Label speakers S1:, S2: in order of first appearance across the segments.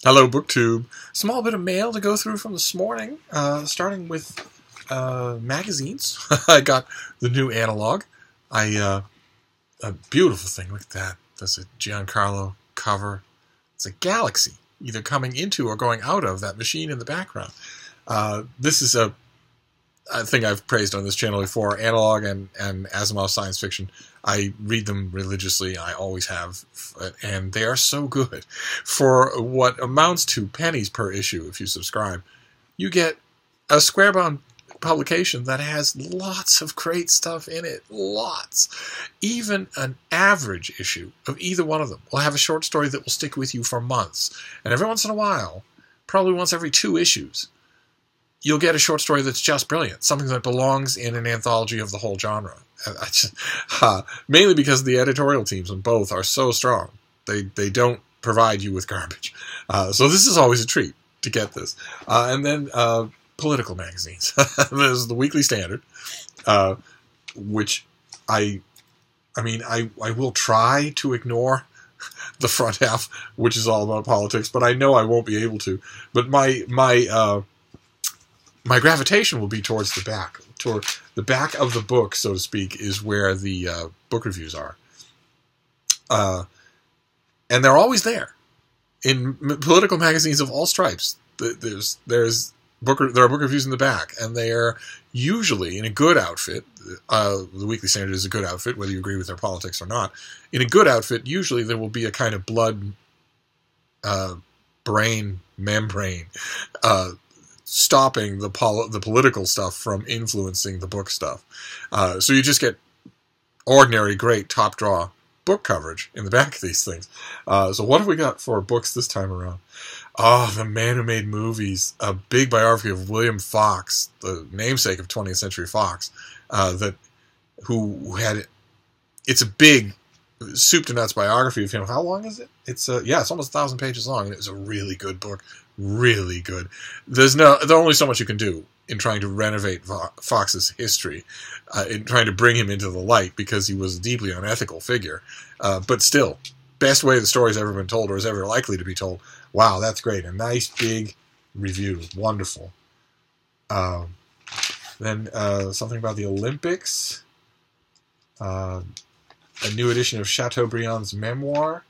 S1: Hello, BookTube. Small bit of mail to go through from this morning, starting with magazines. I got the new Analog. A beautiful thing. Look at that. That's a Giancarlo cover. It's a galaxy, either coming into or going out of that machine in the background. This is a thing I've praised on this channel before. Analog and Asimov science fiction. I read them religiously. I always have. And they are so good. For what amounts to pennies per issue, if you subscribe, you get a square-bound publication that has lots of great stuff in it. Lots. Even an average issue of either one of them will have a short story that will stick with you for months. And every once in a while, probably once every 2 issues, you'll get a short story that's just brilliant. Something that belongs in an anthology of the whole genre. Mainly because the editorial teams on both are so strong. They don't provide you with garbage. So this is always a treat to get this. And then political magazines. There's the Weekly Standard, which I will try to ignore the front half, which is all about politics, but I know I won't be able to. But my gravitation will be towards the back. Toward the back of the book, so to speak, is where the book reviews are. And they're always there. In political magazines of all stripes, there are book reviews in the back, and they are usually in a good outfit. The Weekly Standard is a good outfit, whether you agree with their politics or not. In a good outfit, usually there will be a kind of blood brain membrane stopping the political stuff from influencing the book stuff. So you just get ordinary, great, top-draw book coverage in the back of these things. So what have we got for books this time around? Oh, The Man Who Made Movies, a big biography of William Fox, the namesake of 20th Century Fox, it's a big soup-to-nuts biography of him. How long is it? It's almost 1,000 pages long, and it's a really good book. Really good. There's only so much you can do in trying to renovate Fox's history, in trying to bring him into the light, because he was a deeply unethical figure. But still, best way the story's ever been told, or is ever likely to be told. Wow, that's great. A nice big review. Wonderful. Then something about the Olympics. A new edition of Chateaubriand's memoir.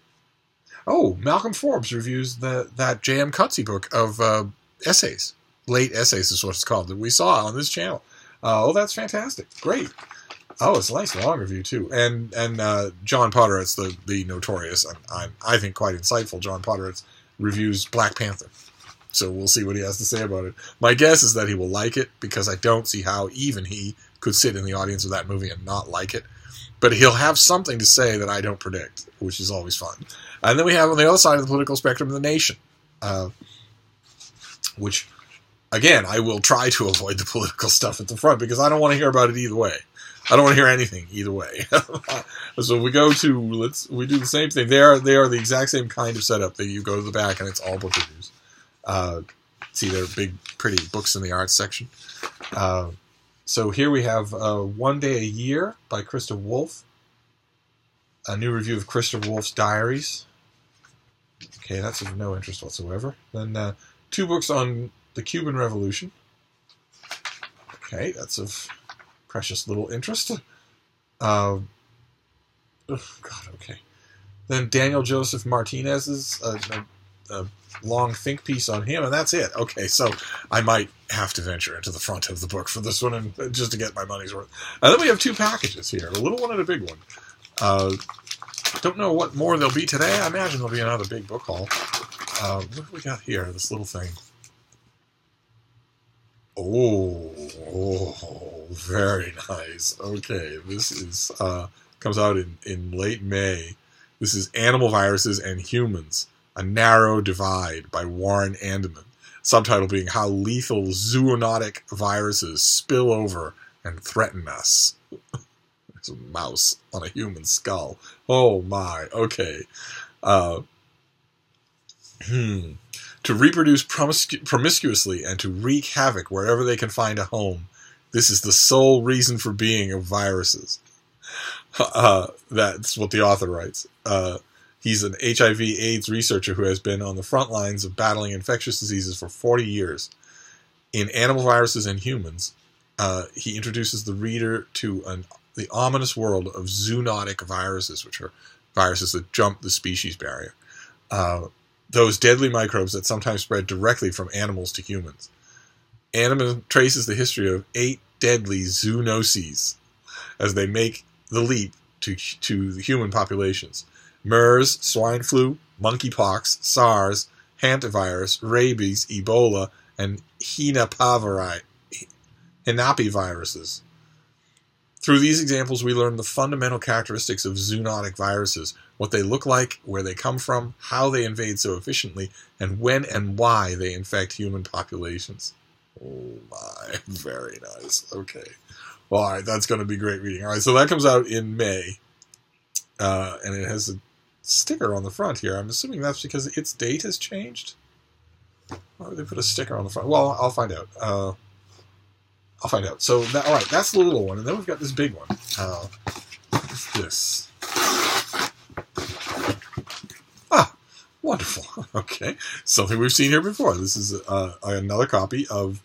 S1: Oh, Malcolm Forbes reviews that J.M. Coetzee book of essays. Late essays is what it's called, that we saw on this channel. Oh, that's fantastic. Great. Oh, it's a nice long review, too. And John Podhoretz, the notorious, and I think quite insightful John Podhoretz, reviews Black Panther. So we'll see what he has to say about it. My guess is that he will like it, because I don't see how even he could sit in the audience of that movie and not like it. But he'll have something to say that I don't predict, which is always fun. And then we have on the other side of the political spectrum, The Nation, which, again, I will try to avoid the political stuff at the front, because I don't want to hear about it either way. I don't want to hear anything either way. So we do the same thing. They are the exact same kind of setup that you go to the back and it's all book reviews. See their big, pretty books in the arts section. So here we have One Day a Year by Christopher Wolfe. A new review of Christopher Wolfe's diaries. Okay, that's of no interest whatsoever. Then 2 books on the Cuban Revolution. Okay, that's of precious little interest. Oh, God, okay. Then Daniel Joseph Martinez's long think piece on him, and that's it. Okay, so I might have to venture into the front of the book for this one, and just to get my money's worth. And then we have 2 packages here, a little one and a big one. Don't know what more there'll be today. I imagine there'll be another big book haul. What have we got here? This little thing. Oh, very nice. Okay, this is comes out in late May. This is Animal Viruses and Humans, A Narrow Divide by Warren Andaman. Subtitle being How Lethal Zoonotic Viruses Spill Over and Threaten Us. There's a mouse on a human skull. Oh my, okay. To reproduce promiscuously and to wreak havoc wherever they can find a home. This is the sole reason for being of viruses. That's what the author writes. He's an HIV/AIDS researcher who has been on the front lines of battling infectious diseases for 40 years. In Animal Viruses and Humans, he introduces the reader to the ominous world of zoonotic viruses, which are viruses that jump the species barrier. Those deadly microbes that sometimes spread directly from animals to humans. Animal traces the history of 8 deadly zoonoses as they make the leap to the human populations. MERS, swine flu, monkeypox, SARS, hantavirus, rabies, Ebola, and Hinapi-viruses. Through these examples, we learn the fundamental characteristics of zoonotic viruses, what they look like, where they come from, how they invade so efficiently, and when and why they infect human populations. Oh my, very nice. Okay. Well, all right, that's going to be great reading. All right, so that comes out in May, and it has a sticker on the front here. I'm assuming that's because its date has changed. Why would they put a sticker on the front? Well, I'll find out. I'll find out. So, all right, that's the little one, and then we've got this big one. What's this? Ah, wonderful. Okay, something we've seen here before. This is another copy of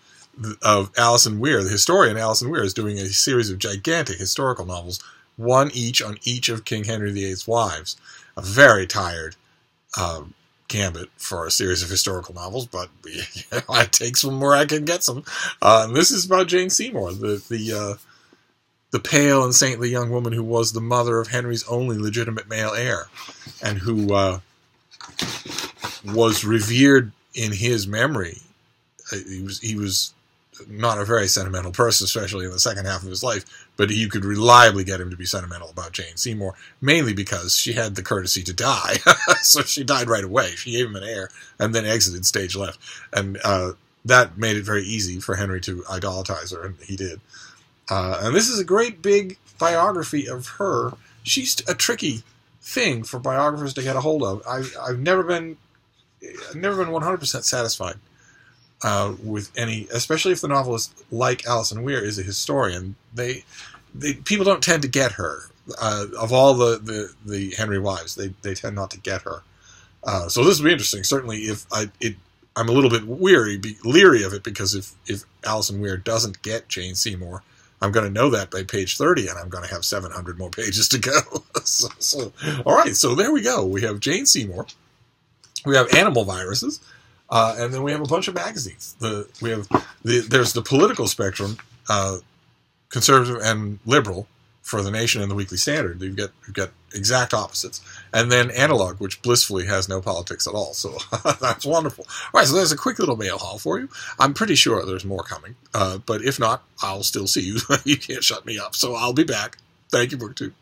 S1: Alison Weir. The historian Alison Weir is doing a series of gigantic historical novels, one each on each of King Henry VIII's wives. A very tired gambit for a series of historical novels, but I take some where I can get some. And this is about Jane Seymour, the pale and saintly young woman who was the mother of Henry's only legitimate male heir, and who was revered in his memory. He was not a very sentimental person, especially in the second half of his life, but you could reliably get him to be sentimental about Jane Seymour, mainly because she had the courtesy to die. So she died right away. She gave him an heir and then exited stage left. And that made it very easy for Henry to idolatrize her, and he did. And this is a great big biography of her. She's a tricky thing for biographers to get a hold of. I've never been 100% satisfied with any, especially if the novelist, like Alison Weir, is a historian. People don't tend to get her. Of all the Henry wives, they tend not to get her. So this will be interesting. Certainly, if I'm a little bit leery of it, because if Alison Weir doesn't get Jane Seymour, I'm going to know that by page 30, and I'm going to have 700 more pages to go. So, all right, so there we go. We have Jane Seymour. We have Animal Viruses. And then we have a bunch of magazines. There's the political spectrum, conservative and liberal, for The Nation and the Weekly Standard. We've got exact opposites. And then Analog, which blissfully has no politics at all. So that's wonderful. All right, so there's a quick little mail haul for you. I'm pretty sure there's more coming. But if not, I'll still see you. You can't shut me up. So I'll be back. Thank you, BookTube.